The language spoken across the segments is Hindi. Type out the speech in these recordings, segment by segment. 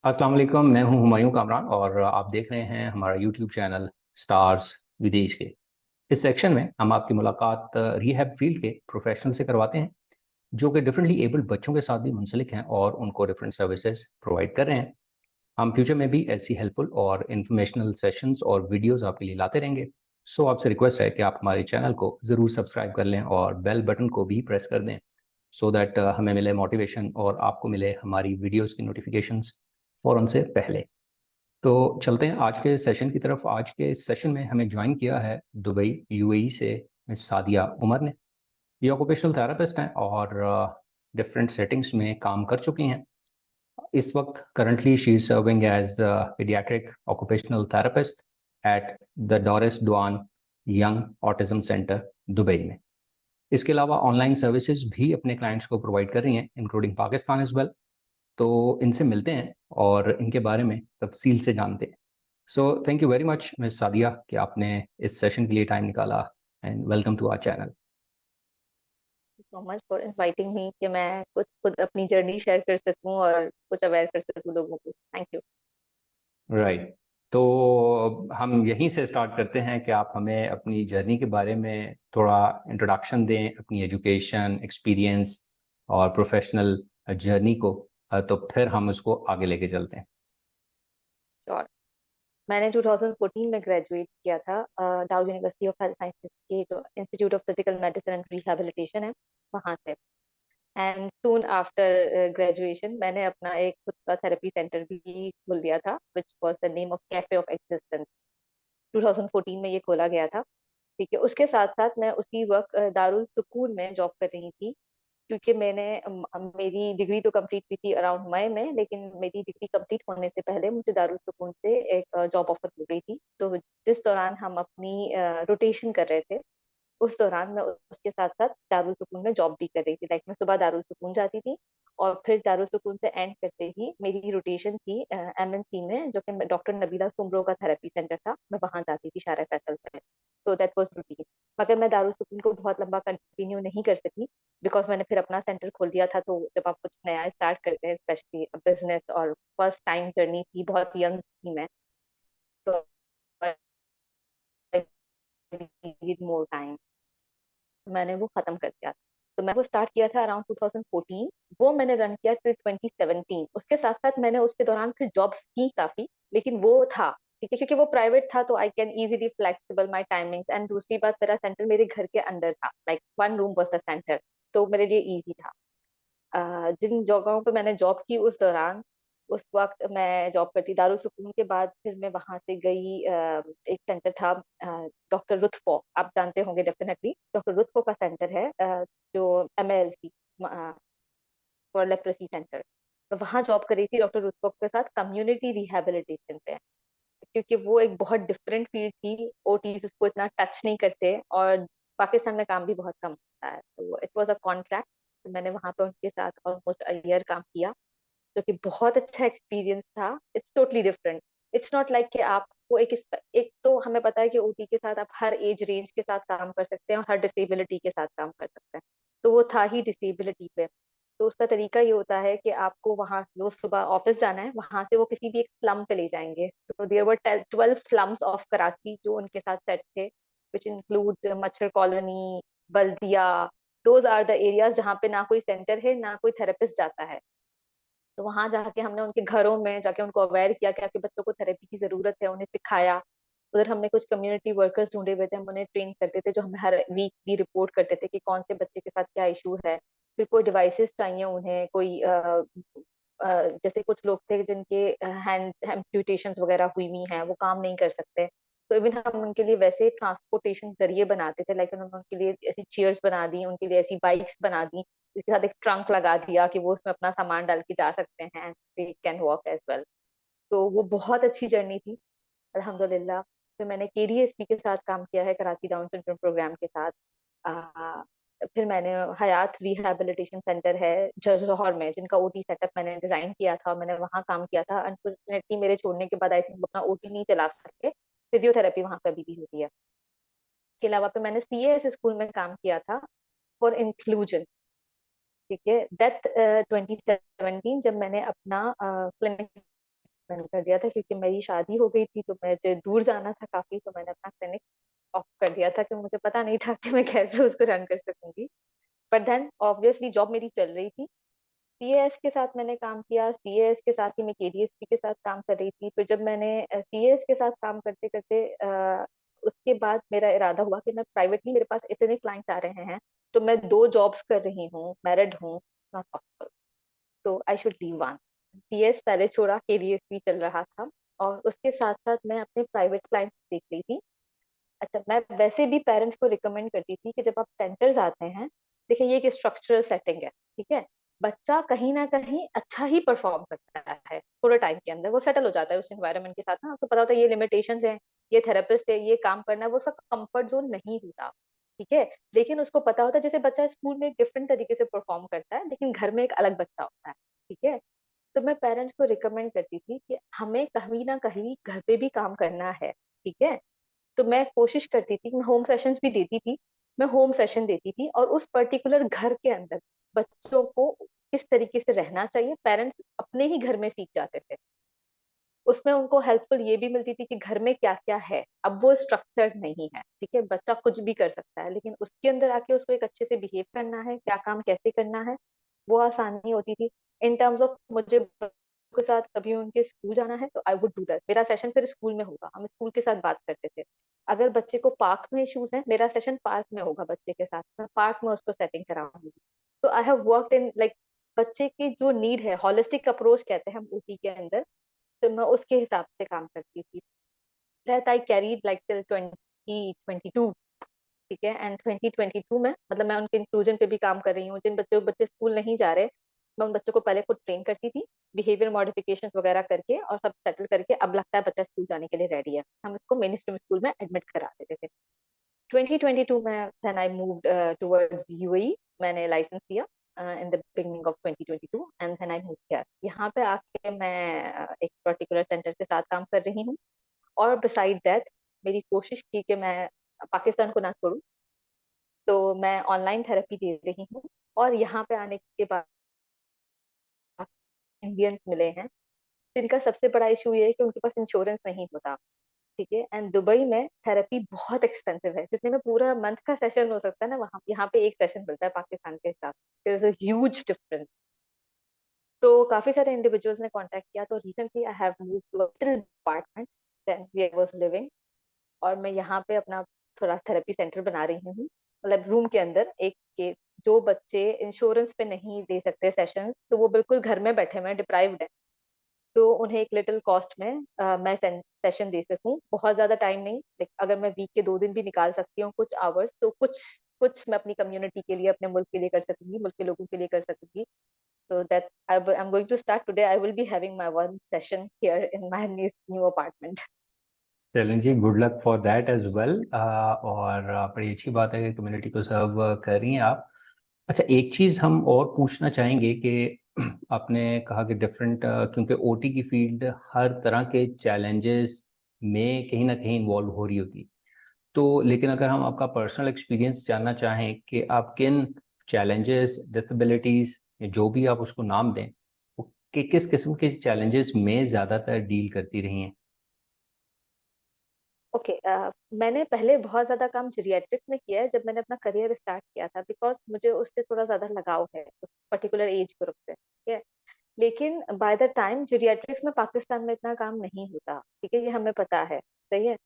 अस्सलाम वालेकुम। मैं हूं हुमायूं कामरान और आप देख रहे हैं हमारा यूट्यूब चैनल स्टार्स विदेश के। इस सेक्शन में हम आपकी मुलाकात रिहैब फील्ड के प्रोफेशनल से करवाते हैं, जो कि डिफरेंटली एबल्ड बच्चों के साथ भी मुंसलिक हैं और उनको डिफरेंट सर्विसेज प्रोवाइड कर रहे हैं। हम फ्यूचर में भी ऐसी हेल्पफुल और इंफॉर्मेशनल सेशंस और वीडियोस आपके लिए लाते रहेंगे। सो आपसे रिक्वेस्ट है कि आप हमारे चैनल को ज़रूर सब्सक्राइब कर लें और बेल बटन को भी प्रेस कर दें, सो दैट हमें मिले मोटिवेशन और आपको मिले हमारी वीडियोस की नोटिफिकेशंस फ़ौरन से पहले। तो चलते हैं आज के सेशन की तरफ। आज के इस सेशन में हमें ज्वाइन किया है दुबई यूएई से मिस सादिया उमर ने। ये ऑक्यूपेशनल थेरेपिस्ट हैं और डिफरेंट सेटिंग्स में काम कर चुकी हैं। इस वक्त currently she is serving as paediatric occupational therapist at the Doris Duan Young Autism Centre Dubai में। इसके अलावा ऑनलाइन सर्विसेज भी अपने क्लाइंट्स को प्रोवाइड कर रही हैं, इंक्लूडिंग पाकिस्तान एज वेल। तो इनसे मिलते हैं और इनके बारे में तफसील से जानते हैं। So thank you very much miss Sadia कि आपने इस सेशन के लिए टाइम निकाला, and welcome to our channel. So much for inviting me कि मैं कुछ खुद अपनी जर्नी शेयर कर सकूं और कुछ अवेयर कर सकूं लोगों को। Thank you. राइट। तो हम यहीं से स्टार्ट करते हैं कि आप हमें अपनी जर्नी के बारे में थोड़ा इंट्रोडक्शन दें, अपनी एजुकेशन एक्सपीरियंस और प्रोफेशनल जर्नी को। तो फिर हम उसको आगे लेके चलते हैं। श्योर। मैंने 2014 में ग्रेजुएट किया था डाउ यूनिवर्सिटी ऑफ हेल्थ साइंसेज के जो institute of physical medicine and rehabilitation है वहां से। एंड सून आफ्टर ग्रेजुएशन मैंने अपना एक खुद का थेरेपी सेंटर भी खोल लिया था which was the name of cafe of existence. 2014 में ये खोला गया था। ठीक है, उसके साथ साथ मैं उसी वक्त दारुल सुकून में जॉब कर रही थी, क्योंकि मेरी डिग्री तो कंप्लीट हुई थी अराउंड मई में, लेकिन मेरी डिग्री कंप्लीट होने से पहले मुझे दारुल सुकून से एक जॉब ऑफर हो गई थी। तो जिस दौरान हम अपनी रोटेशन कर रहे थे, उस दौरान मैं उसके साथ साथ दारुल सुकून में जॉब भी कर रही थी। लाइक मैं सुबह दारुल सुकून जाती थी और फिर दारुल सुकून से एंड करते ही मेरी रोटेशन थी एमएनसी में, जो कि डॉक्टर नबीला कुमरो का थेरेपी सेंटर था। मैं वहां जाती थी शारा फैसल में। तो दैट वाज रूटीन। मगर मैं दारुल सुकून को बहुत लंबा कंटिन्यू नहीं कर सकी, बिकॉज मैंने फिर अपना सेंटर खोल दिया था। तो जब आप कुछ नया स्टार्ट करते हैं, स्पेशली बिजनेस, और फर्स्ट टाइम जर्नी थी, बहुत यंग थी मैं, तो मोर टाइम मैंने वो खत्म कर दिया था। तो मैं वो स्टार्ट किया था अराउंड 2014। वो मैंने रन किया टिल 2017। उसके साथ साथ मैंने उसके दौरान फिर जॉब्स की काफी, लेकिन वो था ठीक है क्योंकि वो प्राइवेट था, तो I can easily flexible my timings. And दूसरी बात, मेरा सेंटर मेरे घर के अंदर था, like one room was the centre. तो मेरे लिए इजी था। जिन जगहों पे मैंने जॉब की उस दौरान, उस वक्त मैं जॉब करती दारुल सुकून के बाद फिर मैं वहां से गई। एक सेंटर था डॉक्टर रुतफो, आप जानते होंगे डेफिनेटली। डॉक्टर रुतफो का सेंटर है जो एमएलसी फॉर लेप्रोसी सेंटर। मैं वहां जॉब कर रही थी डॉक्टर रुतफो के साथ कम्युनिटी रिहैबिलिटेशन पे, क्योंकि वो एक बहुत डिफरेंट फील्ड थी। ओटीज उसको इतना टच नहीं करते और पाकिस्तान में काम भी बहुत कम होता है। तो इट वाज अ कॉन्ट्रैक्ट। तो मैंने वहां पे उनके साथ ऑलमोस्ट अ ईयर काम किया, जो कि बहुत अच्छा एक्सपीरियंस था। It's totally different. It's not like कि आपको एक तो हमें पता है कि ओटी के साथ आप हर एज रेंज के साथ काम कर सकते हैं और हर डिसेबिलिटी के साथ काम कर सकते हैं। तो वो था ही डिसेबिलिटी पे। तो उसका तरीका ये होता है कि आपको वहां रोज सुबह ऑफिस जाना है, वहां से वो किसी भी एक स्लम पे ले जाएंगे। तो there were 12 slums of Karachi जो उनके साथ सेट थे, which includes Machar Colony, Baldia. Those are the areas जहाँ पे ना कोई सेंटर है, ना कोई थेरेपिस्ट जाता है। तो वहां जाके हमने उनके घरों में जाके उनको अवेयर किया कि आपके बच्चों को थेरेपी की जरूरत है, उन्हें सिखाया। उधर हमने कुछ कम्युनिटी वर्कर्स ढूंढे हुए थे, हम उन्हें ट्रेन करते थे, जो हमें हर वीकली रिपोर्ट करते थे कि कौन से बच्चे के साथ क्या इशू है। फिर कोई डिवाइसेस चाहिए उन्हें, कोई जैसे कुछ लोग थे जिनके हैंड एम्प्यूटेशंस वगैरह हुई हुई हैं, वो काम नहीं कर सकते। तो इवन हम उनके लिए वैसे ट्रांसपोर्टेशन जरिए बनाते थे, लाइक उन्होंने उनके लिए ऐसी चेयर्स बना दी, उनके लिए ऐसी बाइक्स बना दी, इसके साथ एक ट्रंक लगा दिया कि वो उसमें अपना सामान डाल के जा सकते हैं, they can walk as well. तो वो बहुत अच्छी जर्नी थी, अल्हम्दुलिल्लाह। फिर मैंने केडीएसपी के साथ काम किया है, कराची डाउन सिंड्रोम प्रोग्राम के साथ। आ, फिर मैंने हयात रिहैबिलिटेशन सेंटर है जौहर में, जिनका ओटी सेटअप मैंने डिजाइन किया था और मैंने वहाँ काम किया था। अनफॉर्चुनेटली मेरे छोड़ने के बाद आई थिंक अपना ओटी नहीं चला सके। फिजियोथेरेपी वहाँ पे अभी भी होती है। इसके अलावा पे मैंने सीएएस स्कूल में काम किया था फॉर इंक्लूजन। ठीक है, दैट 2017 जब मैंने अपना क्लिनिक बंद कर दिया था क्योंकि मेरी शादी हो गई थी, तो मुझे दूर जाना था काफी, तो मैंने अपना क्लिनिक ऑफ कर दिया था कि मुझे पता नहीं था कि मैं कैसे उसको रन कर सकूंगी। बट देन ऑब्वियसली जॉब मेरी चल रही थी। सीएएस के साथ मैंने काम किया, सीएएस के साथ ही मैं केडीएसपी के साथ काम कर रही थी। फिर जब मैंने सीएएस के साथ काम करते करते उसके बाद मेरा इरादा हुआ कि मैं प्राइवेटली, मेरे पास इतने क्लाइंट्स आ रहे हैं, तो मैं 2 जॉब्स कर रही हूँ, मैरिड हूँ, नॉट पॉसिबल, तो I should leave one. CAS पहले छोड़ा, केडीएसपी चल रहा था, और उसके साथ साथ मैं अपने प्राइवेट क्लाइंट्स देख रही थी। अच्छा, मैं वैसे भी पेरेंट्स को रिकमेंड करती थी कि जब आप सेंटर्स आते हैं, देखिए ये एक स्ट्रक्चरल सेटिंग है, ठीक है, बच्चा कहीं ना कहीं अच्छा ही परफॉर्म करता है, थोड़े टाइम के अंदर वो सेटल हो जाता है उस एनवायरनमेंट के साथ ना, आपको पता होता है ये लिमिटेशंस हैं, ये थेरेपिस्ट है, ये काम करना है, वो सब कंफर्ट जोन नहीं होता, ठीक है। लेकिन उसको पता होता है, जैसे बच्चा स्कूल में डिफरेंट तरीके से परफॉर्म करता है, लेकिन घर में एक अलग बच्चा होता है, ठीक है। तो मैं पेरेंट्स को रिकमेंड करती थी कि हमें कहीं ना कहीं घर पे भी काम करना है, ठीक है। तो मैं कोशिश करती थी, मैं होम सेशंस भी देती थी, मैं होम सेशन देती थी, और उस पर्टिकुलर घर के अंदर बच्चों को किस तरीके से रहना चाहिए पेरेंट्स अपने ही घर में सीख जाते थे। उसमें उनको हेल्पफुल ये भी मिलती थी कि घर में क्या क्या है, अब वो स्ट्रक्चर्ड नहीं है, ठीक है, बच्चा कुछ भी कर सकता है, लेकिन उसके अंदर आके उसको एक अच्छे से बिहेव करना है, क्या काम कैसे करना है, वो आसानी होती थी। इन टर्म्स ऑफ मुझे बच्चों के साथ कभी उनके स्कूल जाना है तो आई वुड डू दैट, मेरा सेशन फिर स्कूल में होगा, हम स्कूल के साथ बात करते थे। अगर बच्चे को पार्क में इश्यूज है, मेरा सेशन पार्क में होगा बच्चे के साथ, मैं पार्क में उसको सेटिंग कराऊंगी। तो I have worked in like बच्चे की जो नीड है, हॉलिस्टिक अप्रोच कहते हैं हम ओटी के अंदर, तो मैं उसके हिसाब से काम करती थी। That I carried like till 2022, ठीक है। एंड 2022 में मतलब मैं उनके इंक्लूजन पे भी काम कर रही हूँ, जिन बच्चों बच्चे स्कूल नहीं जा रहे, मैं उन बच्चों को पहले खुद ट्रेन करती थी, बिहेवियर मॉडिफिकेशन वगैरह करके और सब सेटल करके, अब लगता है बच्चा स्कूल जाने के लिए रेडी है, हम उसको मेन स्ट्रीम स्कूल में एडमिट करा देते थे। 2022 में then I moved towards UAE, मैंने लाइसेंस लिया in the beginning of 2022 and then I move here. यहाँ पे आके मैं एक पर्टिकुलर सेंटर के साथ काम कर रही हूँ, और बिसाइड दैट मेरी कोशिश थी कि मैं पाकिस्तान को ना छोड़ूं, तो मैं ऑनलाइन थेरेपी दे रही हूँ। और यहाँ पे आने के बाद इंडियंस मिले हैं जिनका सबसे बड़ा इशू ये है कि उनके पास इंश्योरेंस नहीं होता, ठीक है। एंड दुबई में थेरेपी बहुत एक्सपेंसिव है, जितने में पूरा मंथ का सेशन हो सकता है ना, वहाँ यहाँ पे एक सेशन मिलता है पाकिस्तान के हिसाब से, there is a huge difference. तो काफी सारे इंडिविजुअल्स ने कांटेक्ट किया, तो recently I have moved to a little apartment then we I was living, और मैं यहाँ पे अपना थोड़ा थेरेपी सेंटर बना रही हूँ, मतलब रूम के अंदर एक के, जो बच्चे इंश्योरेंस पे नहीं दे सकते सेशंस, तो वो बिल्कुल घर में बैठे हुए डिप्राइव्ड है, तो उन्हें एक लिटिल कॉस्ट में मैं सेशन दे सकूं, बहुत ज्यादा टाइम नहीं, अगर मैं वीक के 2 दिन भी निकाल सकती हूँ कुछ आवर्स, तो कुछ कुछ मैं अपनी कम्युनिटी के लिए, अपने मुल्क के लिए कर सकूंगी, मुल्क के लोगों के लिए कर सकूंगी। So that I'm going to start today. I will be having my one session here in my new apartment. चलें जी, good luck for that as well. और बड़ी अच्छी बात है कि कम्युनिटी को सर्व कर रही हैं आप। अच्छा, एक चीज़ हम और पूछना चाहेंगे कि आपने कहा कि डिफरेंट, क्योंकि ओटी की फील्ड हर तरह के चैलेंजेस में कहीं ना कहीं इन्वॉल्व हो रही होती, तो लेकिन अगर हम आपका पर्सनल एक्सपीरियंस जानना चाहें कि आप किन चैलेंजेस, डिसेबिलिटीज़, जो भी आप उसको नाम दें, वो कि किस किस्म के चैलेंजेस में ज़्यादातर डील करती रही हैं। ओके, मैंने पहले बहुत ज्यादा काम जीरियाट्रिक्स में किया है जब मैंने अपना करियर स्टार्ट किया था, बिकॉज मुझे उससे थोड़ा ज्यादा लगाव है, उस पर्टिकुलर एज ग्रुप से, ठीक है। लेकिन बाय द टाइम जीरियाट्रिक्स में पाकिस्तान में इतना काम नहीं होता, ठीक है, ये हमें पता है, सही है।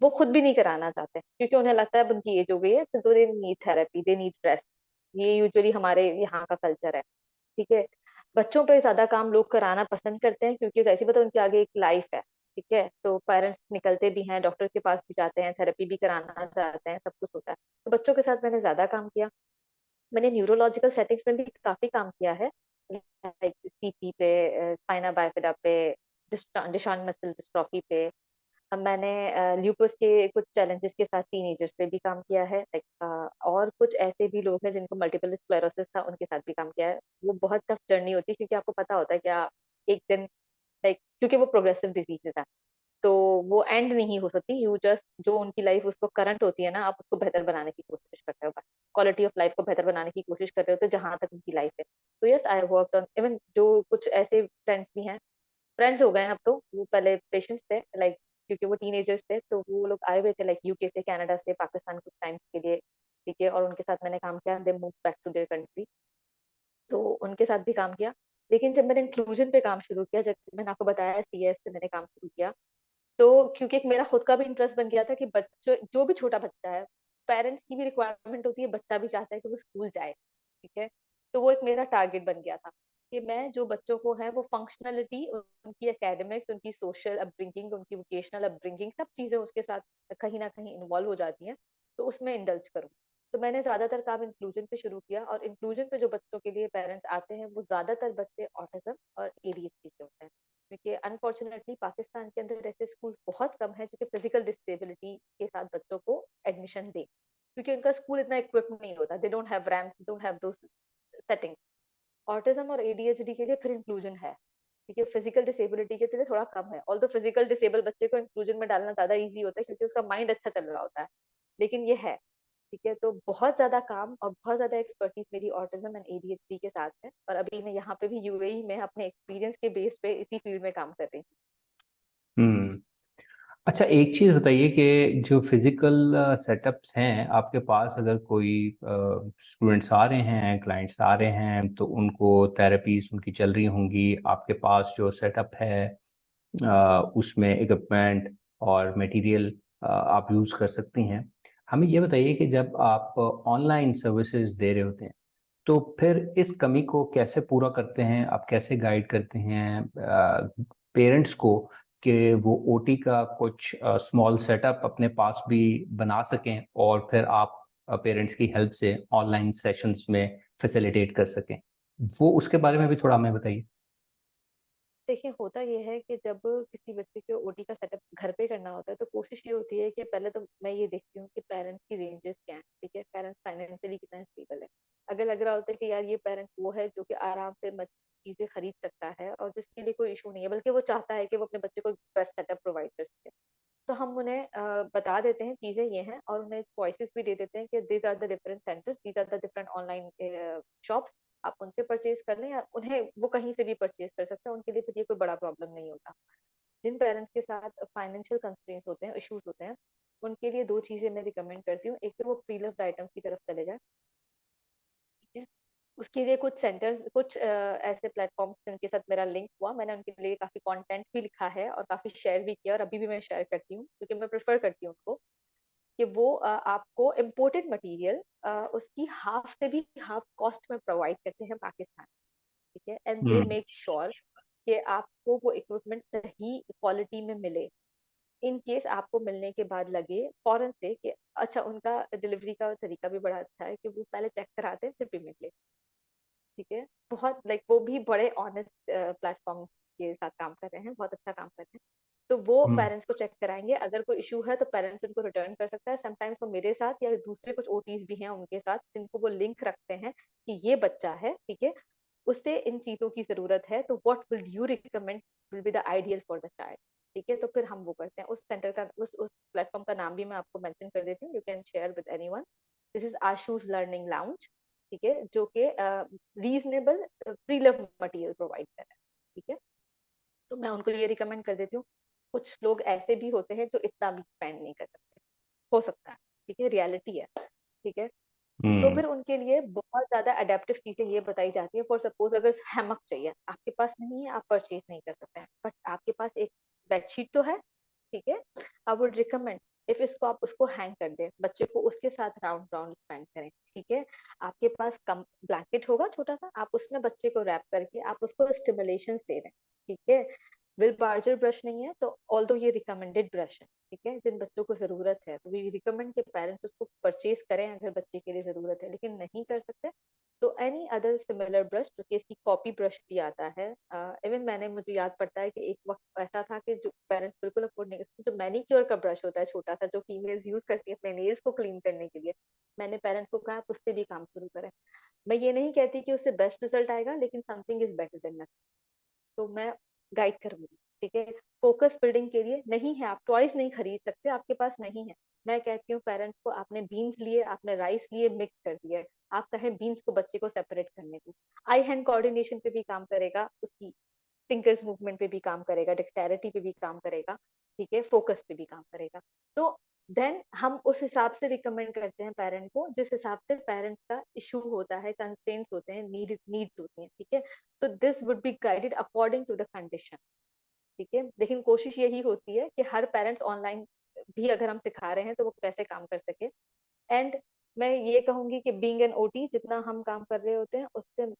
वो खुद भी नहीं कराना चाहते क्योंकि उन्हें लगता है अब उनकी एज हो गई है, तो they need therapy, they need rest, ये यूजुअली हमारे यहाँ का कल्चर है, ठीक है। बच्चों पे ज्यादा काम लोग कराना पसंद करते हैं क्योंकि जैसे पता उनके आगे एक लाइफ है, ठीक है, तो पेरेंट्स निकलते भी हैं, डॉक्टर के पास भी जाते हैं, थेरेपी भी कराना चाहते हैं, सब कुछ होता है। तो बच्चों के साथ मैंने ज्यादा काम किया। मैंने न्यूरोलॉजिकल सेटिंग्स में भी काफी काम किया है, लाइक सीपी पे, स्पाइना बाइफिडा पे, डिशॉन मसल डिस्ट्रॉफी पे। अब मैंने ल्यूपस के कुछ चैलेंजेस के साथ टीनेजर्स पे भी काम किया है, लाइक और कुछ ऐसे भी लोग हैं जिनको मल्टीपल स्क्लेरोसिस था, उनके साथ भी काम किया है। वो बहुत टफ जर्नी होती है क्योंकि आपको पता होता है कि एक दिन, लाइक क्योंकि वो प्रोग्रेसिव डिजीजेस है, तो वो एंड नहीं हो सकती, यू जस्ट जो उनकी लाइफ उसको करंट होती है ना, आप उसको बेहतर बनाने की कोशिश करते हो, क्वालिटी ऑफ लाइफ को बेहतर बनाने की कोशिश कर रहे हो, तो जहां तक उनकी लाइफ है। तो yes, I work on, even जो कुछ ऐसे फ्रेंड्स भी हैं फ्रेंड्स हो गए हैं अब तो, वो पहले पेशेंट्स थे लाइक, क्योंकि वो टीनेजर्स थे, तो वो लोग आए हुए थे लाइक यूके से, कनाडा से, पाकिस्तान कुछ टाइम के लिए, ठीक है, और उनके साथ मैंने काम किया, they move back to their country, तो उनके साथ भी काम किया। लेकिन जब मैंने इंक्लूजन पे काम शुरू किया, जब मैंने आपको बताया सीएस से मैंने काम शुरू किया, तो क्योंकि एक मेरा खुद का भी इंटरेस्ट बन गया था कि बच्चों, जो भी छोटा बच्चा है, पेरेंट्स की भी रिक्वायरमेंट होती है, बच्चा भी चाहता है कि वो स्कूल जाए, ठीक है, तो वो एक मेरा टारगेट बन गया था कि मैं जो बच्चों को है वो फंक्शनलिटी, उनकी एकेडमिक्स, उनकी सोशल अपब्रिंगिंग, उनकी वोकेशनल अपब्रिंगिंग, सब चीजें उसके साथ कहीं ना कहीं इन्वॉल्व हो जाती हैं, तो उसमें इंडल्ज करूँ। तो मैंने ज्यादातर काम इंक्लूजन पे शुरू किया, और इंक्लूजन पे जो बच्चों के लिए पेरेंट्स आते हैं वो ज्यादातर बच्चे ऑटिज्म और एडीएचडी के होते हैं, क्योंकि अनफॉर्चुनेटली पाकिस्तान के अंदर ऐसे स्कूल बहुत कम है जो कि फिजिकल डिसेबिलिटी के साथ बच्चों को एडमिशन दे, क्योंकि उनका स्कूल इतना इक्विप्ड नहीं होता, they don't have ramps, don't have those settings. Autism और एडीएचडी के लिए फिर इंक्लूजन है, ठीक है, फिजिकल डिसेबिलिटी के लिए थोड़ा कम है, ऑल्दो फिजिकल डिसेबल बच्चे को इंक्लूजन में डालना ज्यादा इजी होता है क्योंकि उसका माइंड अच्छा चल रहा होता है, लेकिन ये है, ठीक है, तो बहुत ज्यादा काम और बहुत ज्यादा एक्सपर्टीज मेरी ऑटिज्म एंड एडीएचडी के साथ है, और अभी मैं यहाँ पे भी यूएई में अपने एक्सपीरियंस के बेस पे इसी फील्ड में काम कर रही हूँ। हम्म। अच्छा, एक चीज़ बताइए कि जो फिजिकल सेटअप्स हैं आपके पास, अगर कोई स्टूडेंट्स आ रहे हैं, क्लाइंट्स आ रहे हैं, तो उनको थेरेपीज उनकी चल रही होंगी, आपके पास जो सेटअप है उसमें इक्विपमेंट और मटेरियल आप यूज़ कर सकती हैं। हमें ये बताइए कि जब आप ऑनलाइन सर्विसेज दे रहे होते हैं, तो फिर इस कमी को कैसे पूरा करते हैं? आप कैसे गाइड करते हैं पेरेंट्स को कि वो ओटी का कुछ स्मॉल सेटअप अपने पास भी बना सकें और फिर आप पेरेंट्स की हेल्प से ऑनलाइन सेशंस में फैसिलिटेट कर सकें? वो उसके बारे में भी थोड़ा हमें बताइए। देखिए, होता ये है कि जब किसी बच्चे को ओटी का सेटअप घर पे करना होता है, तो कोशिश ये होती है कि पहले तो मैं ये देखती हूँ कि पेरेंट्स की रेंजेस क्या हैं, ठीक है, पेरेंट्स फाइनेंशियली कितना स्टेबल है। अगर लग रहा होता है कि यार ये पेरेंट वो है जो कि आराम से चीजें खरीद सकता है और जिसके लिए कोई इशू नहीं है, बल्कि वो चाहता है कि वो अपने बच्चे को बेस्ट सेटअप प्रोवाइड कर सके, तो हम उन्हें बता देते हैं चीजें ये हैं, और उन्हें चॉइसेस भी दे देते हैं कि these are the different centres, these are the different online shops, आप उनसे परचेज कर लें, या उन्हें वो कहीं से भी परचेज कर सकते हैं, उनके लिए फिर ये कोई बड़ा प्रॉब्लम नहीं होता। जिन पेरेंट्स के साथ फाइनेंशियल कंस्ट्रेंट्स होते हैं, इश्यूज होते हैं, उनके लिए दो चीजें मैं रिकमेंड करती हूँ। एक तो वो प्री लव्ड आइटम्स की तरफ चले जाए, ठीक है, उसके लिए कुछ सेंटर्स, कुछ ऐसे प्लेटफॉर्म्स जिनके साथ मेरा लिंक हुआ, मैंने उनके लिए काफी कंटेंट भी लिखा है और काफी शेयर भी किया, और अभी भी मैं शेयर करती हूँ क्योंकि मैं प्रेफर करती हूँ उनको, कि वो आपको इम्पोर्टेड मटेरियल उसकी हाफ से भी हाफ कॉस्ट में प्रोवाइड करते हैं पाकिस्तान, ठीक है, and they hmm. Make sure कि आपको वो इक्विपमेंट सही क्वालिटी में मिले। इन केस आपको मिलने के बाद लगे फौरन से कि अच्छा, उनका डिलीवरी का तरीका भी बड़ा अच्छा है कि वो पहले चेक कराते हैं फिर पेमेंट लेते हैं, ठीक है, बहुत लाइक वो भी बड़े ऑनेस्ट प्लेटफॉर्म के साथ काम कर रहे हैं, बहुत अच्छा काम कर रहे हैं। तो वो हम्म। पेरेंट्स को चेक कराएंगे, अगर कोई इशू है तो पेरेंट्स उनको रिटर्न कर सकता है, समटाइम्स वो मेरे साथ या दूसरे कुछ ओटीज भी हैं उनके साथ जिनको वो लिंक रखते हैं कि ये बच्चा है, ठीक है, उसे इन चीजों की जरूरत है, तो what will you recommend will be the ideal for the child, ठीक है, तो फिर हम वो करते हैं। उस सेंटर का, उस प्लेटफॉर्म का नाम भी मैं आपको मेंशन कर देती हूँ, you can share with anyone. This is Ashu's learning lounge, ठीक है, जो कि reasonable pre love material provide कर रहा है, ठीक है, तो मैं उनको ये रिकमेंड कर देती हूँ। कुछ लोग ऐसे भी होते हैं जो इतना भी स्पेंड नहीं कर सकते, हो सकता है, ठीक है, रियलिटी है, ठीक है, तो हम्म। फिर उनके लिए बहुत ज्यादा अडेप्टिव चीजें ये बताई जाती है। फॉर सपोज अगर हैमक चाहिए, आपके पास नहीं है, आप परचेज नहीं कर सकते हैं, बट आपके पास एक बेडशीट तो है, ठीक है, आई वुड रिकमेंड इफ इसको आप उसको हैंग कर दें, बच्चे को उसके साथ राउंड राउंड स्पेंड करें, ठीक है, आपके पास कम ब्लैंकेट होगा छोटा सा, आप उसमें बच्चे को रैप करके आप उसको स्टिमुलेशन दे रहे हैं, ठीक है, विल बार्जर ब्रश नहीं है तो ऑल्दो ये रिकमेंडेड ब्रश है, ठीक है, जिन बच्चों को जरूरत है तो वी रिकमेंड के पेरेंट्स उसको परचेज करें अगर बच्चे के लिए जरूरत है, लेकिन नहीं कर सकते तो एनी अदर सिमिलर ब्रश, जो कि इसकी कॉपी ब्रश भी आता है। इवन मैंने, मुझे याद पड़ता है कि एक वक्त ऐसा था कि जो पेरेंट्स बिल्कुल अफोर्ड नहीं करते, जो मैनिक्योर का ब्रश होता है छोटा सा, जो फीमेल्स यूज करती है अपने नेल्स को क्लीन करने के लिए, मैंने पेरेंट्स को कहा आप उससे भी काम शुरू करें। मैं ये नहीं कहती कि उससे बेस्ट रिजल्ट आएगा, लेकिन something is better than nothing, तो मैं गाइड करूंगी, ठीक है, फोकस बिल्डिंग के लिए नहीं है, आप टॉयज नहीं खरीद सकते, आपके पास नहीं है, मैं कहती हूँ पेरेंट्स को, आपने बीन्स लिए, आपने राइस लिए, मिक्स कर दिया, आप कहें बीन्स को बच्चे को सेपरेट करने को, आई हैंड कोऑर्डिनेशन पे भी काम करेगा, उसकी फिंगर्स मूवमेंट पे भी काम करेगा, डेक्सटेरिटी पे भी काम करेगा, ठीक है, फोकस पे भी काम करेगा। तो देन हम उस हिसाब से रिकमेंड करते हैं पेरेंट को, जिस हिसाब से पेरेंट्स का इशू होता है, कंस्ट्रेंट्स होते हैं, नीड्स होती हैं, ठीक है। तो this would be guided according to the condition, ठीक है। लेकिन कोशिश यही होती है कि हर पेरेंट्स ऑनलाइन भी अगर हम सिखा रहे हैं तो वो कैसे काम कर सके। एंड मैं ये कहूंगी कि बीइंग एन ओटी जितना हम काम कर रहे होते हैं उससे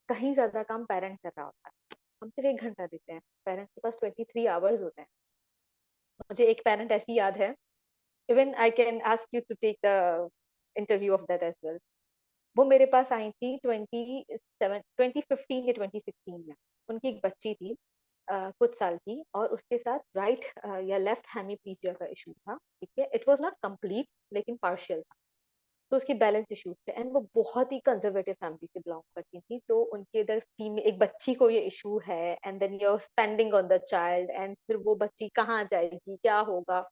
कहीं ज्यादा काम पेरेंट कर रहा होता है। हम सिर्फ 1 घंटा देते हैं, पेरेंट्स के पास 23 आवर्स होते हैं। मुझे एक पेरेंट ऐसी याद है, even I can ask you to take the interview of that as well. वो मेरे पास आई थी 2015 या 2016 में। उनकी एक बच्ची थी कुछ साल की, और उसके साथ राइट या लेफ्ट हेमीप्लीजिया का इशू था, ठीक है। इट वाज नॉट कंप्लीट लेकिन पार्शियल था। तो उसकी बैलेंस इश्यूज थे, एंड वो बहुत ही कंजर्वेटिव फैमिली से बिलोंग करती थी। तो उनके इधर फीमेल एक बच्ची को ये इशू है, and then you are spending on the child, and फिर वो बच्ची कहाँ जाएगी, क्या होगा।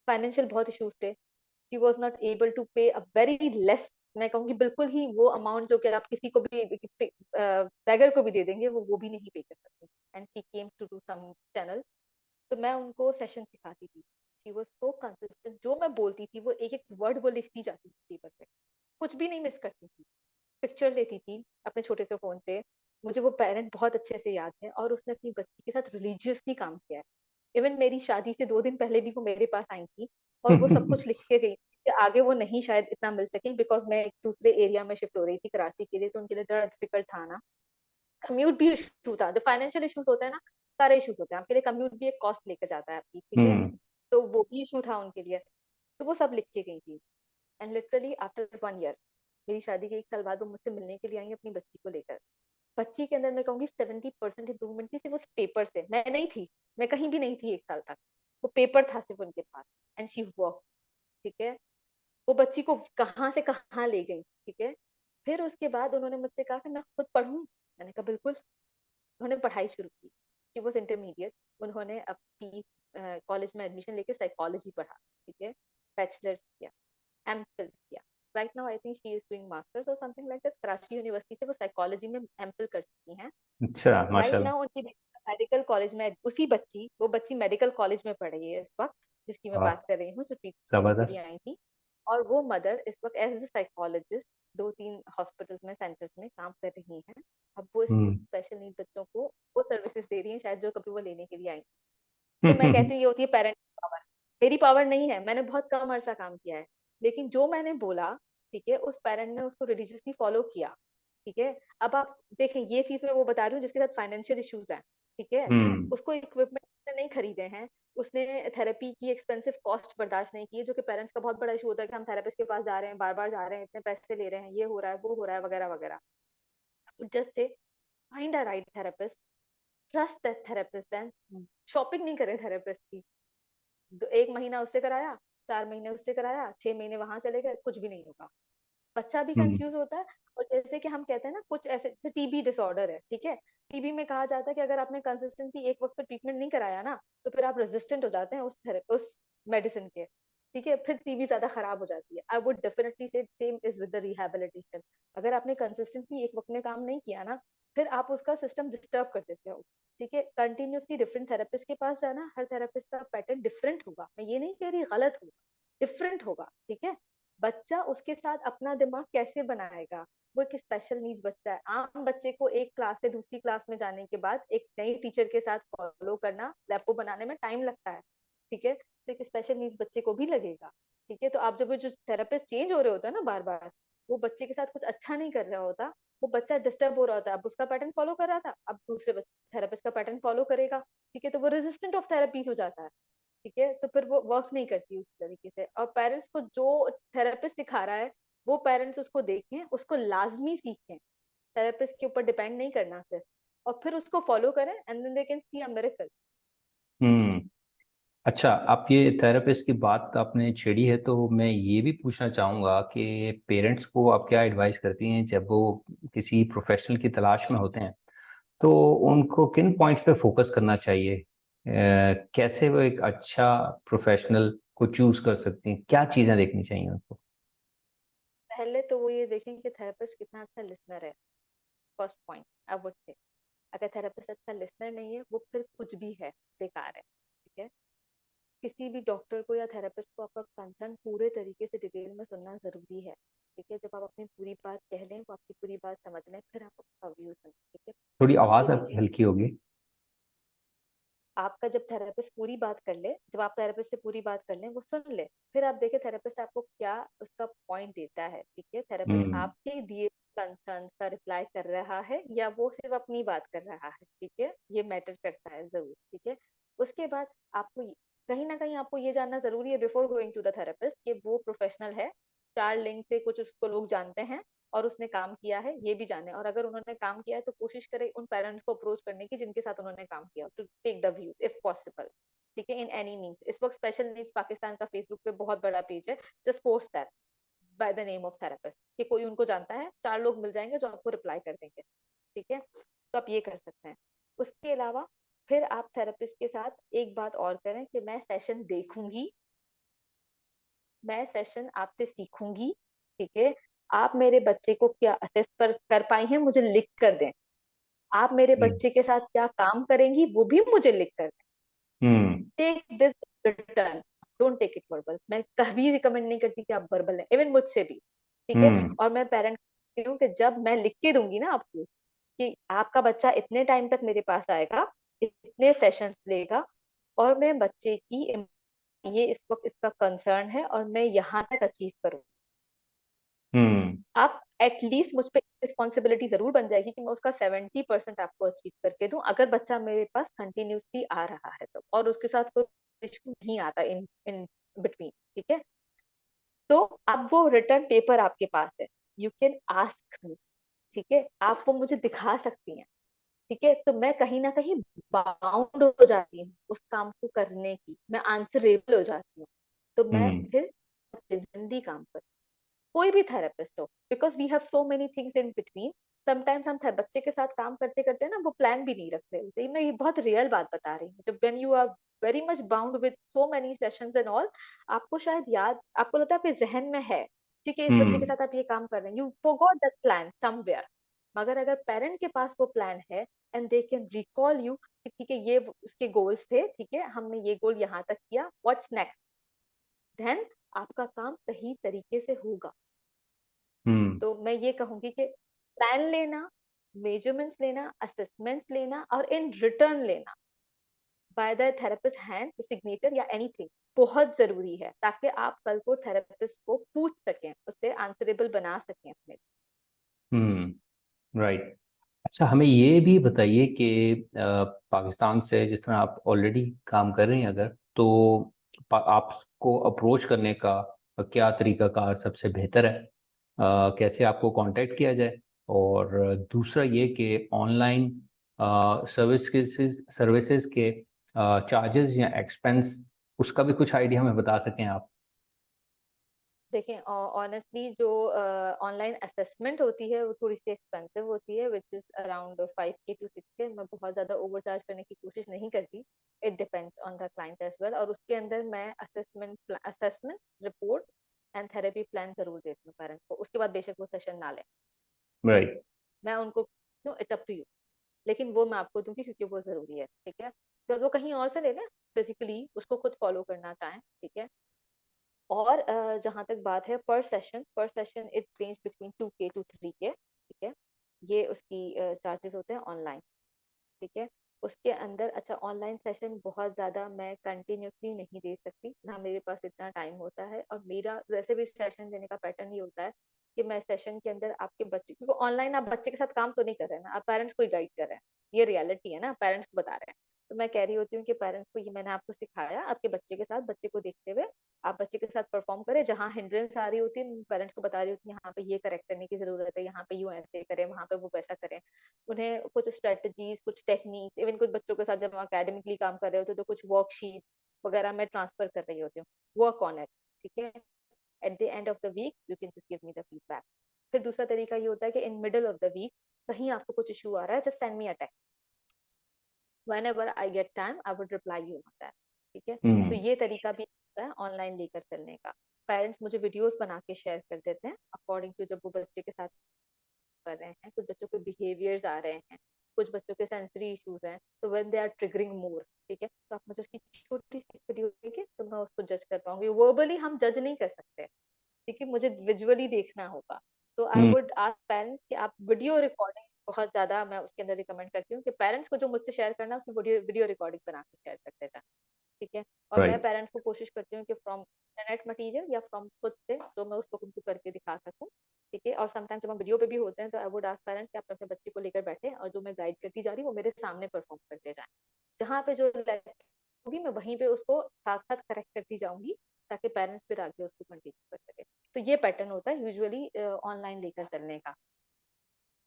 फाइनेंशियल बहुत इश्यूज थे। She was not able to pay a very less, मैं कहूँगी बिल्कुल ही वो अमाउंट जो कि आप किसी को भी बैगर को भी दे देंगे, वो भी नहीं पे कर सकते। And she came to do some channel. तो मैं उनको सेशन सिखाती थी। शी वॉज सो कंसिस्टेंट, जो मैं बोलती थी वो एक एक वर्ड वो लिखती जाती थी पेपर पे, कुछ भी नहीं मिस करती थी। पिक्चर लेती थी अपने छोटे से फोन से। मुझे वो पेरेंट बहुत अच्छे से याद है, और उसने अपनी बच्ची के साथ रिलीजियसली काम किया है। इवन मेरी शादी से 2 दिन पहले भी वो मेरे पास आई थी, और वो सब कुछ लिख के गई थी कि आगे वो नहीं शायद इतना मिल सके, बिकॉज मैं एक दूसरे एरिया में शिफ्ट हो रही थी कराची के लिए, तो उनके लिए थोड़ा डिफिकल्ट था ना। कम्यूट भी इशू था, जो फाइनेंशियल इश्यूज होते हैं ना, सारे इश्यूज होते हैं आपके लिए। कम्यूट भी एक कॉस्ट लेकर जाता है आपकी, ठीक है। हम्म। तो वो भी इशू था उनके लिए। तो वो सब लिख के गई थी। एंड लिटरली आफ्टर 1 ईयर, मेरी शादी के 1 साल बाद वो मुझसे मिलने के लिए आई अपनी बच्ची को लेकर। बच्ची के अंदर मैं कहूंगी 70% इंप्रूवमेंट थी, सिर्फ उस पेपर से। मैं नहीं थी, मैं कहीं भी नहीं थी 1 साल तक। वो पेपर था सिर्फ उनके पास, एंड शी वर्क, ठीक है। वो बच्ची को कहाँ से कहाँ ले गई, ठीक है। फिर उसके बाद उन्होंने मुझसे कहा कि मैं खुद पढ़ूं। मैंने कहा बिल्कुल। उन्होंने पढ़ाई शुरू की। She was intermediate. उन्होंने अपनी कॉलेज में एडमिशन लेके साइकोलॉजी पढ़ा, ठीक है। बैचलर्स किया, एमफिल किया। Right now I think she is doing master's और something like that. Karachi university से वो साइकोलॉजी में एमफिल कर चुकी हैं। अच्छा, राइट माशाल्लाह। नाउ उनकी मेडिकल कॉलेज में, वो बच्ची मेडिकल कॉलेज में पढ़ रही है इस वक्त, जिसकी मैं वाह, बात कर रही हूँ, जो ट्रीटमेंट लेने के लिए जबरदस्त। आई थी। और वो मदर इस वक्त एज ए साइकोलॉजिस्ट 2-3 हॉस्पिटल्स में, सेंटर्स में काम कर रही हैं। अब वो हम्म। स्पेशल नीड बच्चों को वो सर्विसेज दे रही हैं, शायद जो कभी वो लेने के लिए आई। तो मैं कहती हूँ ये होती है पेरेंट पावर। मेरी पावर नहीं है, मैंने बहुत कम अरसा काम किया है, लेकिन जो मैंने बोला, ठीक है, उस पेरेंट ने उसको रिलीजियसली फॉलो किया, ठीक है। अब आप देखें, ये चीज मैं वो बता रही हूँ जिसके साथ फाइनेंशियल इश्यूज हैं, ठीक है। हम्म। उसको इक्विपमेंट नहीं खरीदे हैं, उसने थेरेपी की एक्सपेंसिव कॉस्ट बर्दाश्त नहीं की है, जो कि पेरेंट्स का बहुत बड़ा इशू होता है कि हम थेरेपिस्ट के पास जा रहे हैं, बार बार जा रहे हैं, इतने पैसे ले रहे हैं, ये हो रहा है, वो हो रहा है, वगैरह वगैरह। तो just say find a right therapist, trust that therapist, and shopping नहीं करें थेरेपिस्ट की। 1 महीना उससे कराया, 4 महीने उससे कराया, 6 महीने वहां चले गए, कुछ भी नहीं होगा। बच्चा भी हम्म। कंफ्यूज होता है। और जैसे कि हम कहते हैं ना, कुछ ऐसे टीबी डिसऑर्डर है, ठीक है। टीबी में कहा जाता है कि अगर आपने कंसिस्टेंसी एक वक्त पर ट्रीटमेंट नहीं कराया ना, तो फिर आप रेजिस्टेंट हो जाते हैं उस मेडिसिन के, ठीक है। फिर टीबी ज्यादा खराब हो जाती है। आई वुड डेफिनेटली से same is with the rehabilitation. अगर आपने कंसिस्टेंटली एक वक्त में काम नहीं किया ना, फिर आप उसका सिस्टम डिस्टर्ब कर देते हो, ठीक है। कंटिन्यूसली डिफरेंट थेरेपिस्ट के पास जाना, हर थेरेपिस्ट का पैटर्न डिफरेंट होगा, मैं ये नहीं कह रही गलत होगा, डिफरेंट होगा, ठीक है। बच्चा उसके साथ अपना दिमाग कैसे बनाएगा। वो एक स्पेशल नीड बच्चा है। आम बच्चे को एक क्लास से दूसरी क्लास में जाने के बाद एक नई टीचर के साथ फॉलो करना, रेपो बनाने में टाइम लगता है, ठीक है। तो एक स्पेशल नीड्स बच्चे को भी लगेगा, ठीक है। तो आप जब वो जो थेरेपिस्ट चेंज हो रहे होते हैं ना बार बार, वो बच्चे के साथ कुछ अच्छा नहीं कर रहा होता, वो बच्चा डिस्टर्ब हो रहा होता है। अब उसका पैटर्न फॉलो कर रहा था, अब दूसरे थेरेपिस्ट का पैटर्न फॉलो करेगा, ठीक है। तो वो रेजिस्टेंट ऑफ थेरेपीज हो जाता है, ठीक है। तो फिर वो वर्क नहीं करती उस तरीके से। और पेरेंट्स को जो थेरेपिस्ट सिखा रहा है, वो पेरेंट्स उसको देखें, उसको लाजमी सीखें, थेरेपिस्ट के ऊपर डिपेंड नहीं करना सिर्फ, और फिर उसको फॉलो करें, and then they can see a miracle. Hmm. अच्छा, आप ये थेरेपिस्ट की बात आपने छेड़ी है, तो मैं ये भी पूछना चाहूँगा कि पेरेंट्स को आप क्या एडवाइस करती हैं जब वो किसी प्रोफेशनल की तलाश में होते हैं, तो उनको किन पॉइंट्स पे फोकस करना चाहिए? कैसे वो एक अच्छा प्रोफेशनल को चूज कर सकती हैं? क्या चीज़ें देखनी चाहिए उनको? पहले तो वो ये देखें कि थेरेपिस्ट कितना अच्छा लिसनर है, first point I would say. अगर थेरेपिस्ट अच्छा लिसनर नहीं है, वो फिर कुछ भी है, बेकार है। ठीक है, किसी भी डॉक्टर को या थेरेपिस्ट को आपका कंसर्न पूरे तरीके से डिटेल में सुनना जरूरी है। ठीक है, जब आप अपनी पूरी बात कह लें, वो आपकी पूरी बात समझ लें, फिर आप अपना व्यू सुनें। ठीक है, थोड़ी क्योंकि आवाज़ आपकी देखिए, हल्की होगी। आपका जब थेरेपिस्ट पूरी बात कर ले, जब आप थेरेपिस्ट से पूरी बात कर लें, वो सुन ले, फिर आप देखें थेरेपिस्ट आपको क्या उसका पॉइंट देता है। ठीक है, थेरेपिस्ट हम्म। आपके दिए कंसर्न का रिप्लाई कर रहा है या वो सिर्फ अपनी बात कर रहा है। ठीक है, ये मैटर करता है जरूर। ठीक है, उसके बाद आपको कहीं ना कहीं आपको ये जानना जरूरी है before going to the therapist कि वो प्रोफेशनल है, चार लिंक से कुछ उसको लोग जानते हैं और उसने काम किया है, ये भी जाने। और अगर उन्होंने काम किया है तो कोशिश करें उन पेरेंट्स को अप्रोच करने की जिनके साथ उन्होंने काम किया, to take the view if possible. ठीक है, इन एनी मीन्स। इस वक्त स्पेशल नीड्स पाकिस्तान का फेसबुक पे बहुत बड़ा पेज है, just post that by the name of therapist, कि कोई उनको जानता है, चार लोग मिल जाएंगे जो आपको रिप्लाई कर देंगे। ठीक है, तो आप ये कर सकते हैं। उसके अलावा फिर आप थेरेपिस्ट के साथ एक बात और करें कि मैं सेशन देखूंगी, मैं सेशन आपसे सीखूंगी। ठीक है, आप मेरे बच्चे को क्या असेस कर पाई हैं, मुझे लिख कर दें। आप मेरे हम्म। बच्चे के साथ क्या काम करेंगी, वो भी मुझे लिख कर दें। Hmm. Take this written, don't take it verbal. मैं कभी रिकमेंड नहीं करती कि आप वर्बल लें, इवन मुझसे भी। ठीक है, हम्म। और मैं पेरेंट हूँ कि जब मैं लिख के दूंगी ना आपको कि आपका बच्चा इतने टाइम तक मेरे पास आएगा, इतने सेशंस लेगा, और मैं बच्चे की ये इस वक्त इसका कंसर्न है और मैं यहाँ तक अचीव करूँ, हम्म। आप एटलीस्ट मुझ पे रिस्पॉन्सिबिलिटी जरूर बन जाएगी कि मैं उसका 70% आपको अचीव करके दूं, अगर बच्चा मेरे पास कंटिन्यूसली आ रहा है तो, और उसके साथ कोई इशू नहीं आता इन इन बिटवीन। ठीक है, तो अब वो रिटर्न पेपर आपके पास है, यू कैन आस्क मी। ठीक है, आप वो मुझे दिखा सकती हैं। ठीक है, तो मैं कहीं ना कहीं बाउंड हो जाती हूँ उस काम को करने की, मैं आंसरेबल हो जाती हूँ, तो मैं हम्म। फिर जल्दी काम कर, कोई भी थेरेपिस्ट हो, because we have so many things in between. Sometimes हम बच्चे के साथ काम करते करते ना वो प्लान भी नहीं रखते होते। मैं ये बहुत रियल बात बता रही हूँ, जब when you are very much bound with so many sessions and all, आपको शायद याद, आपको लगता है आपके जहन में है, ठीक है, इस बच्चे के हम्म। साथ आप ये काम कर रहे हैं, you forgot that plan somewhere. मगर अगर पेरेंट के पास वो प्लान है and they can recall you कि ठीक है ये उसके गोल्स थे, ठीक है हमने ये गोल यहाँ तक किया, व्हाट्स नेक्स्ट, देन आपका काम सही तरीके से होगा। हम्म। तो मैं ये कहूंगी कि प्लान लेना, मेजरमेंट्स लेना, असेसमेंट्स लेना और इन रिटर्न लेना by the therapist hand, signature या एनीथिंग, बहुत जरूरी है, ताकि आप कल को थेरेपिस्ट को पूछ सकें, उससे आंसरेबल बना सकें अपने। राइट। अच्छा, हमें ये भी बताइए कि पाकिस्तान से जिस तरह आप ऑलरेडी काम कर रही हैं, अगर तो आपको अप्रोच करने का क्या तरीकाकार सबसे बेहतर है, कैसे आपको कांटेक्ट किया जाए, और दूसरा ये कि ऑनलाइन सर्विसेज सर्विसेज के चार्जेस या एक्सपेंस, उसका भी कुछ आइडिया हमें बता सकें आप। देखें, ऑनेस्टली जो ऑनलाइन असेसमेंट होती है वो थोड़ी सी एक्सपेंसिव होती है, which is around 5K to 6K। मैं बहुत ज़्यादा ओवरचार्ज करने की कोशिश नहीं करती, it depends on the client as well. और उसके अंदर मैं assessment report and therapy plan जरूर देती हूँ पेरेंट्स को, उसके बाद बेशक वो सेशन ना लें, राइट। मैं उनको इट्स अप टू यू, लेकिन वो मैं आपको दूंगी क्योंकि वो जरूरी है। ठीक है, तो वो कहीं और से ले लें, फिजिकली उसको खुद फॉलो करना चाहें। ठीक है, और जहाँ तक बात है पर session it's range between 2K to 3K। ठीक है, ये उसकी चार्जेस होते हैं ऑनलाइन। ठीक है, उसके अंदर अच्छा, ऑनलाइन सेशन बहुत ज़्यादा मैं कंटिन्यूसली नहीं दे सकती, ना मेरे पास इतना टाइम होता है, और मेरा वैसे भी सेशन देने का पैटर्न ये होता है कि मैं सेशन के अंदर आपके बच्चे, क्योंकि ऑनलाइन आप बच्चे के साथ काम तो नहीं कर रहे हैं ना, आप पेरेंट्स को ही गाइड कर रहे हैं, ये रियलिटी है ना, पेरेंट्स को बता रहे हैं। तो मैं कह रही होती हूँ कि पेरेंट्स को ये मैंने आपको सिखाया, आपके बच्चे के साथ, बच्चे को देखते हुए आप बच्चे के साथ परफॉर्म करें, जहाँ हिंड्रेंस आ रही होती है पेरेंट्स को बता रही होती है यहाँ पे ये करेक्ट करने की जरूरत है, यहाँ पे यूँ ऐसे करें, वहाँ पे वो वैसा करें। उन्हें कुछ स्ट्रेटजीज, कुछ टेक्निक, इवन कुछ बच्चों के साथ जब हम अकेडमिकली काम कर रहे होते हैं तो कुछ वर्कशीट वगैरह मैं ट्रांसफर कर रही होती हूँ, वर्क ऑन इट। ठीक है, at the end of the week you can just give me the feedback. फिर दूसरा तरीका ये होता है कि in middle of the week कहीं आपको कुछ इशू आ रहा है, just send me a text, whenever I get time I would reply you on that। ठीक है, तो हम्म। ये तरीका भी होता है ऑनलाइन लेकर चलने का। पेरेंट्स मुझे वीडियोस बना के शेयर कर देते हैं अकॉर्डिंग टू जब वो बच्चे के साथ कर रहे हैं, कुछ बच्चों के बिहेवियर्स आ रहे हैं, कुछ बच्चों के सेंसरी इश्यूज हैं, तो व्हेन दे आर ट्रिगरिंग मोर, ठीक है, तो आप मुझे उसकी छोटी सी वीडियो देखिए तो मैं उसको जज कर पाऊंगी। वर्बली हम जज नहीं कर सकते, ठीक है, मुझे विजुअली देखना होगा। तो I hmm. Would ask parents कि आप वीडियो रिकॉर्डिंग बहुत ज्यादा मैं उसके अंदर रिकमेंड करती हूँ कि पेरेंट्स को जो मुझसे शेयर करना है उसमें वीडियो वीडियो रिकॉर्डिंग बना के शेयर करते जाएं, ठीक है। और मैं राइट। पेरेंट्स को कोशिश करती हूँ कि फ्रॉम इंटरनेट मटेरियल या फ्रॉम खुद से जो मैं उसको उनको करके दिखा सकूँ, ठीक है। और समटाइम्स जब हम वीडियो पे भी होते हैं तो आई वुड आस्क पेरेंट्स कि आप अपने बच्चे को लेकर बैठे और जो मैं गाइड करती जा रही हूँ वो मेरे सामने परफॉर्म करते जाएं। जहाँ पे जो होगी मैं वहीं पे उसको साथ साथ करेक्ट करती जाऊंगी, ताकि पेरेंट्स फिर आगे उसको कंटिन्यू कर सके। तो ये पैटर्न होता है यूजुअली ऑनलाइन लेकर चलने का।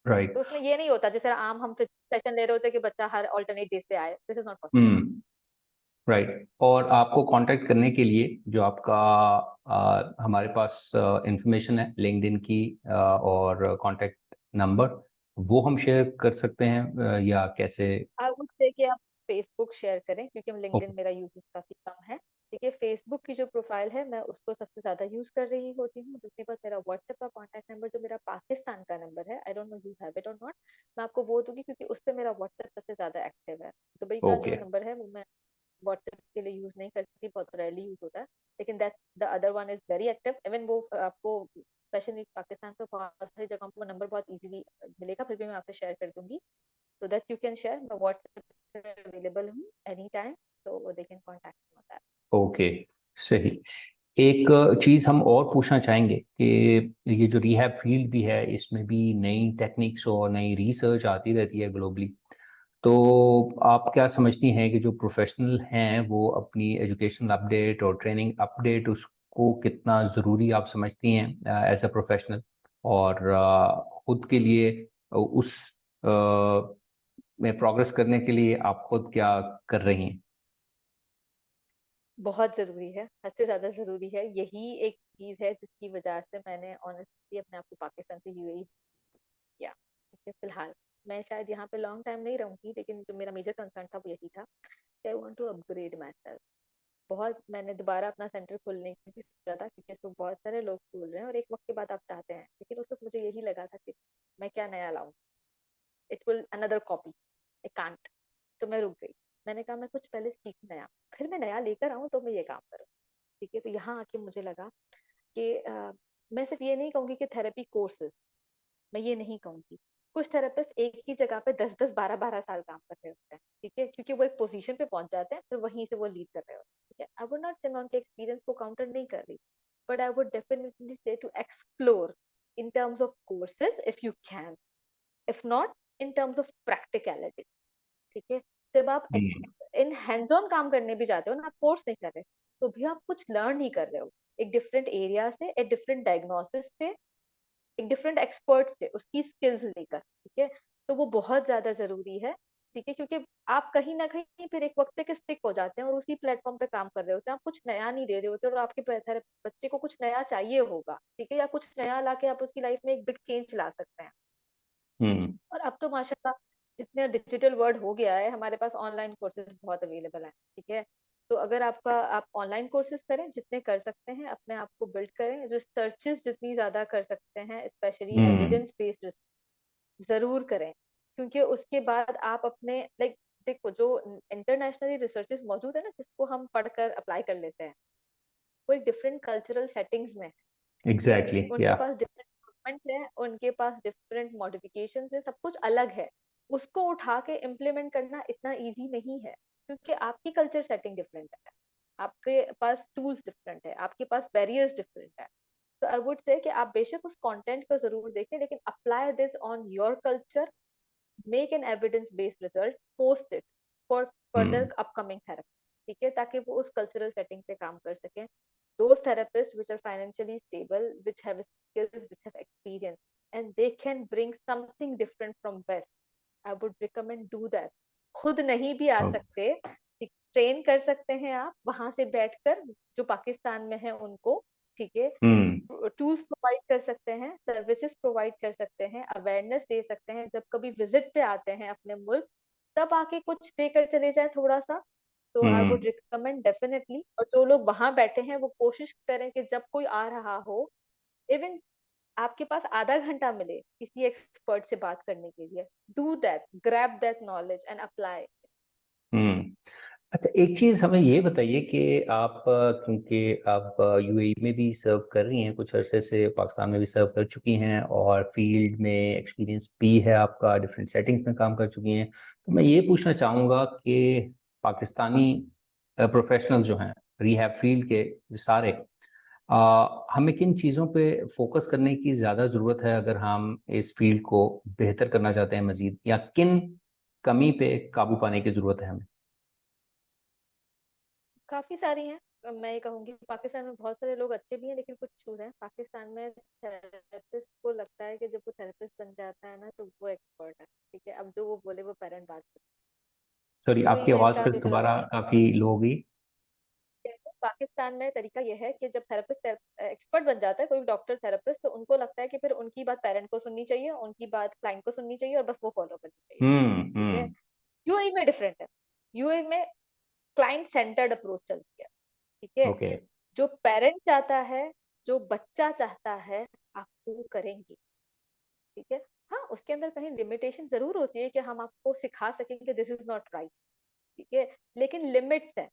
राइट। तो उसमें ये नहीं होता जैसे आम हम सेशन ले रहे होते कि बच्चा हर ऑल्टरनेट डे से आए, this is not possible. Hmm. Right. और आपको कांटेक्ट करने के लिए जो आपका हमारे पास इंफॉर्मेशन है लिंक्डइन की और कांटेक्ट नंबर, वो हम शेयर कर सकते हैं या कैसे? आई वुड से कि आप फेसबुक शेयर करें, क्योंकि लिंक्डइन ओके। मेरा यूजेस काफी कम है, ठीक है। फेसबुक की जो प्रोफाइल है मैं उसको सबसे ज्यादा यूज कर रही होती हूँ। दूसरी बात, मेरा व्हाट्सएप का कॉन्टैक्ट नंबर जो मेरा पाकिस्तान का नंबर है, I don't know you have it और नॉट, मैं आपको वो दूंगी क्योंकि उस पर मेरा व्हाट्सएप सबसे ज्यादा एक्टिव है। दुबई का जो ओके। नंबर है वो मैं व्हाट्सएप के लिए यूज नहीं करती, बहुत रेयरली यूज होता है, लेकिन that the other one is very active. Even वो आपको स्पेशली पाकिस्तान पे बहुत सारी जगहों पर नंबर बहुत इजीली मिलेगा, फिर भी मैं आपसे शेयर कर दूंगी, so that you can share। मैं व्हाट्सएप पे अवेलेबल हूँ एनी टाइम, तो they can contact me on that. Okay. सही। एक चीज़ हम और पूछना चाहेंगे कि ये जो रिहैब फील्ड भी है इसमें भी नई टेक्निक्स और नई रिसर्च आती रहती है ग्लोबली। तो आप क्या समझती हैं कि जो प्रोफेशनल हैं वो अपनी एजुकेशनल अपडेट और ट्रेनिंग अपडेट उसको कितना ज़रूरी आप समझती हैं एज अ प्रोफेशनल? और खुद के लिए उस अ, में प्रोग्रेस करने के लिए आप खुद क्या कर रही हैं? बहुत जरूरी है, हद से ज्यादा जरूरी है। यही एक चीज है जिसकी वजह से मैंने ऑनेस्टली अपने आप को पाकिस्तान से यूएई किया, ठीक है। फिलहाल मैं शायद यहाँ पे लॉन्ग टाइम नहीं रहूंगी, लेकिन जो मेरा मेजर कंसर्न था वो यही था कि I want to upgrade myself. बहुत मैंने दोबारा अपना सेंटर खोलने की भी सोचा था, क्योंकि इसको बहुत सारे लोग खोल रहे हैं और एक वक्त के बाद आप चाहते हैं, लेकिन उस वक्त मुझे यही लगा था कि मैं क्या नया लाऊं, it will another copy, I can't. तो मैं रुक गई। मैंने कहा मैं कुछ पहले सीख नया, फिर मैं नया लेकर आऊं तो मैं ये काम करूँ, ठीक है। तो यहाँ आके मुझे लगा कि मैं सिर्फ ये नहीं कहूंगी कि थेरेपी कोर्सेज, मैं ये नहीं कहूंगी। कुछ थेरेपिस्ट एक ही जगह पे 10-10 12-12 साल काम कर रहे होते हैं, ठीक है, क्योंकि वो एक पोजीशन पे पहुंच जाते हैं, फिर वहीं से वो लीड कर रहे होते हैं, ठीक है। आई वुड नॉट से मैं उनके एक्सपीरियंस को काउंटर नहीं कर रही, but I would definitely say to explore in terms of courses if you can, if not in terms of practicality, ठीक है। जब आप हम्म। इन हैंड्स ऑन काम करने भी जाते हो ना, आप कोर्स नहीं कर रहे, तो भी आप कुछ लर्न ही कर रहे हो, एक डिफरेंट एरिया से, एक डिफरेंट डायग्नोसिस से, एक डिफरेंट एक्सपर्ट से उसकी स्किल्स लेकर, ठीक है। तो वो बहुत ज्यादा जरूरी है, ठीक है, क्योंकि आप कहीं ना कहीं फिर एक वक्त पे स्टिक हो जाते हैं और उसी प्लेटफॉर्म पे काम कर रहे होते हैं, आप कुछ नया नहीं दे रहे होते और आपके बच्चे को कुछ नया चाहिए होगा, ठीक है, या कुछ नया लाके आप उसकी लाइफ में एक बिग चेंज ला सकते हैं। हम्म। और अब तो माशाल्लाह जितने डिजिटल वर्ल्ड हो गया है, हमारे पास ऑनलाइन कोर्सेज बहुत अवेलेबल हैं, ठीक है। तो अगर आप ऑनलाइन कोर्सेज करें, जितने कर सकते हैं अपने आप को बिल्ड करें, रिसर्चेस जितनी ज्यादा कर सकते हैं, स्पेशली हम्म। एविडेंस बेस्ड जरूर करें, क्योंकि उसके बाद आप अपने लाइक देखो जो इंटरनेशनली रिसर्चेस मौजूद है ना, जिसको हम पढ़कर अप्लाई कर लेते हैं, वो एक डिफरेंट कल्चरल सेटिंग्स में है, ठीक है। एग्जैक्टली उनके या। पास डिफरेंट इक्विपमेंट है, उनके पास डिफरेंट मॉडिफिकेशंस है, सब कुछ अलग है। उसको उठा के इम्प्लीमेंट करना इतना इजी नहीं है, क्योंकि आपकी कल्चर सेटिंग डिफरेंट है, आपके पास टूल्स डिफरेंट है, आपके पास बैरियर्स डिफरेंट है। तो आई वुड से कि आप बेशक उस कंटेंट को जरूर देखें, लेकिन apply this on your culture, make an evidence based result, post it for hmm. Further upcoming therapy, ठीक है, ताकि वो उस कल्चरल सेटिंग पे काम कर सकें। Those therapists which are financially stable, which have skills, which have experience, and they can bring something different from West, I would recommend do that। खुद नहीं भी आ सकते, ट्रेन कर सकते हैं आप वहां से बैठकर, जो पाकिस्तान में है उनको, ठीक है। हम्म। टूल्स प्रोवाइड कर सकते हैं, सर्विसेज प्रोवाइड कर सकते हैं, अवेयरनेस दे सकते हैं, जब कभी विजिट पे आते हैं अपने मुल्क तब आके कुछ देकर चले जाए थोड़ा सा। तो I hmm. Would recommend definitely. और जो लोग वहां बैठे हैं वो कोशिश करें कि जब कोई आ रहा हो, इवन आपके पास आधा घंटा मिले किसी एक्सपर्ट से बात करने के लिए, do that, grab that knowledge and apply. Hmm. अच्छा, एक चीज़ हमें ये बताइए कि आप क्योंकि आप यूएई में भी सर्व कर रही हैं, कुछ अरसे से पाकिस्तान में भी सर्व कर चुकी हैं और फील्ड में एक्सपीरियंस भी है आपका, डिफरेंट सेटिंग्स में काम कर चुकी हैं, तो मैं ये पूछना चाहूँगा कि पाकिस्तानी प्रोफेशनल जो हैं रिहैब फील्ड के सारे, हमें किन चीज़ों पे फोकस करने की ज़्यादा ज़रूरत है अगर हम इस फील्ड को बेहतर करना चाहते हैं मज़ीद, या किन कमी पे काबू पाने की ज़रूरत है हमें? काफी सारी हैं। मैं ये कहूंगी पाकिस्तान में बहुत सारे लोग अच्छे भी हैं, लेकिन कुछ छूट हैं। पाकिस्तान में थेरेपिस्ट को लगता है कि जब वो थेरेपिस्ट बन जाता है ना तो वो एक्सपर्ट है, ठीक है, अब जो वो बोले वो पेरेंट बात सॉरी, करते। यूएई आपकी में आवाज़ इसका फिर दोबारा काफ़ी लो हो गई। पाकिस्तान में तरीका यह है कि जब थेरेपिस्ट एक्सपर्ट बन जाता है कोई डॉक्टर थेरेपिस्ट, तो उनको लगता है कि फिर उनकी बात पेरेंट को सुननी चाहिए, उनकी बात क्लाइंट को सुननी चाहिए और बस वो फॉलो करनी चाहिए। ठीक है। हम्म। यूएई में डिफरेंट है। यूएई में क्लाइंट सेंटर्ड अप्रोच चलती है। ठीक है। ओके। जो पेरेंट चाहता है, जो बच्चा चाहता है, आप वो करेंगे। ठीक है। हाँ, उसके अंदर कहीं लिमिटेशन जरूर होती है कि हम आपको सिखा सकें कि दिस इज नॉट राइट। ठीक है। लेकिन लिमिट्स है।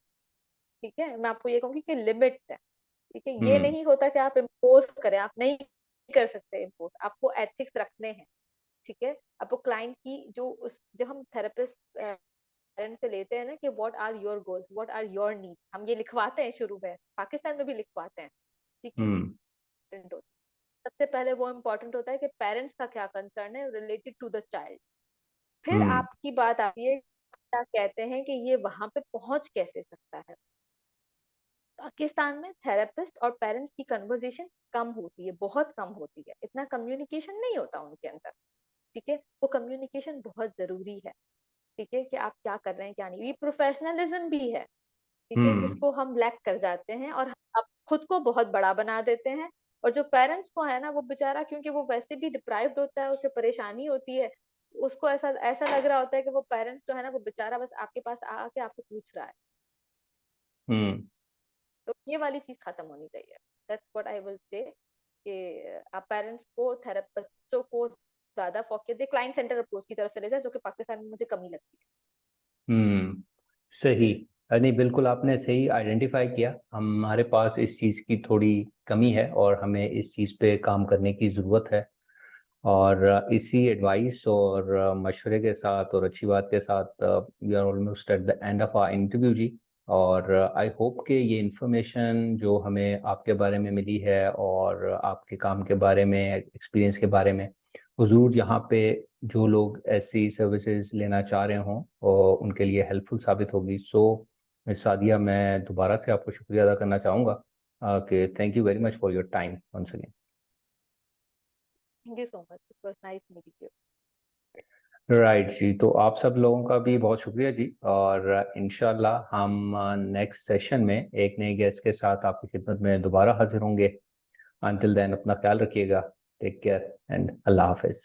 ठीक है, मैं आपको ये कहूंगी कि लिमिट्स है। ठीक है, ये हम्म। नहीं होता कि आप इम्पोज करें, आप नहीं कर सकते इम्पोज, आपको एथिक्स रखने हैं। ठीक है। आपको क्लाइंट की जो उस जब हम थेरेपिस्ट पेरेंट से लेते हैं ना कि what are your goals, what are your need, हम ये लिखवाते हैं शुरू में, पाकिस्तान में भी लिखवाते हैं। ठीक है। हम्म। important होता है। सबसे पहले वो इम्पोर्टेंट होता है कि पेरेंट्स का क्या कंसर्न है रिलेटेड टू द चाइल्ड। फिर हम्म। आपकी बात आती है क्या कहते हैं कि ये वहां पे पहुंच कैसे सकता है। पाकिस्तान में थेरेपिस्ट और पेरेंट्स की कन्वर्जेशन कम होती है, बहुत कम होती है, इतना कम्युनिकेशन नहीं होता उनके अंदर। ठीक है। वो कम्युनिकेशन बहुत जरूरी है। ठीक है, कि आप क्या कर रहे हैं क्या नहीं, ये प्रोफेशनलिज्म भी है। ठीक है, हम्म। जिसको हम लैक कर जाते हैं और आप खुद को बहुत बड़ा बना देते हैं। और जो पेरेंट्स को है ना, वो बेचारा क्योंकि वो वैसे भी डिप्राइव्ड होता है, उसे परेशानी होती है, उसको ऐसा ऐसा लग रहा होता है कि वो पेरेंट्स जो है ना, वो बेचारा बस आपके पास आके आपको पूछ रहा है। हम्म। तो ये वाली चीज खत्म होनी चाहिए। That's what I will say कि आप पेरेंट्स को बच्चों को ज्यादा फोकस दे, क्लाइंट सेंटर अप्रोच की तरफ चले जाए, जो कि पाकिस्तान में मुझे कमी लगती हम्म। सही। नहीं, बिल्कुल आपने सही आइडेंटिफाई किया, हमारे पास इस चीज़ की थोड़ी कमी है और हमें इस चीज़ पे काम करने की ज़रूरत है। और इसी एडवाइस और मशवरे के साथ और अच्छी बात के साथ we are almost at the end of our interview जी। और आई होप कि ये इंफॉर्मेशन जो हमें आपके बारे में मिली है और आपके काम के बारे में, एक्सपीरियंस के बारे में, हुजूर यहाँ पे जो लोग ऐसी सर्विसेज लेना चाह रहे हों और उनके लिए हेल्पफुल साबित होगी। सो मिस सादिया, मैं दोबारा से आपको शुक्रिया अदा करना चाहूँगा कि thank you very much for your time once again. है। Thank you so much, it was nice meeting you. Right जी, तो आप सब लोगों का भी बहुत शुक्रिया जी, और इंशाल्लाह हम नेक्स्ट सेशन में एक नए गेस्ट के साथ आपकी खिदमत में दोबारा हाजिर होंगे। अंटिल देन अपना ख्याल रखिएगा। टेक केयर एंड अल्लाह हाफिज।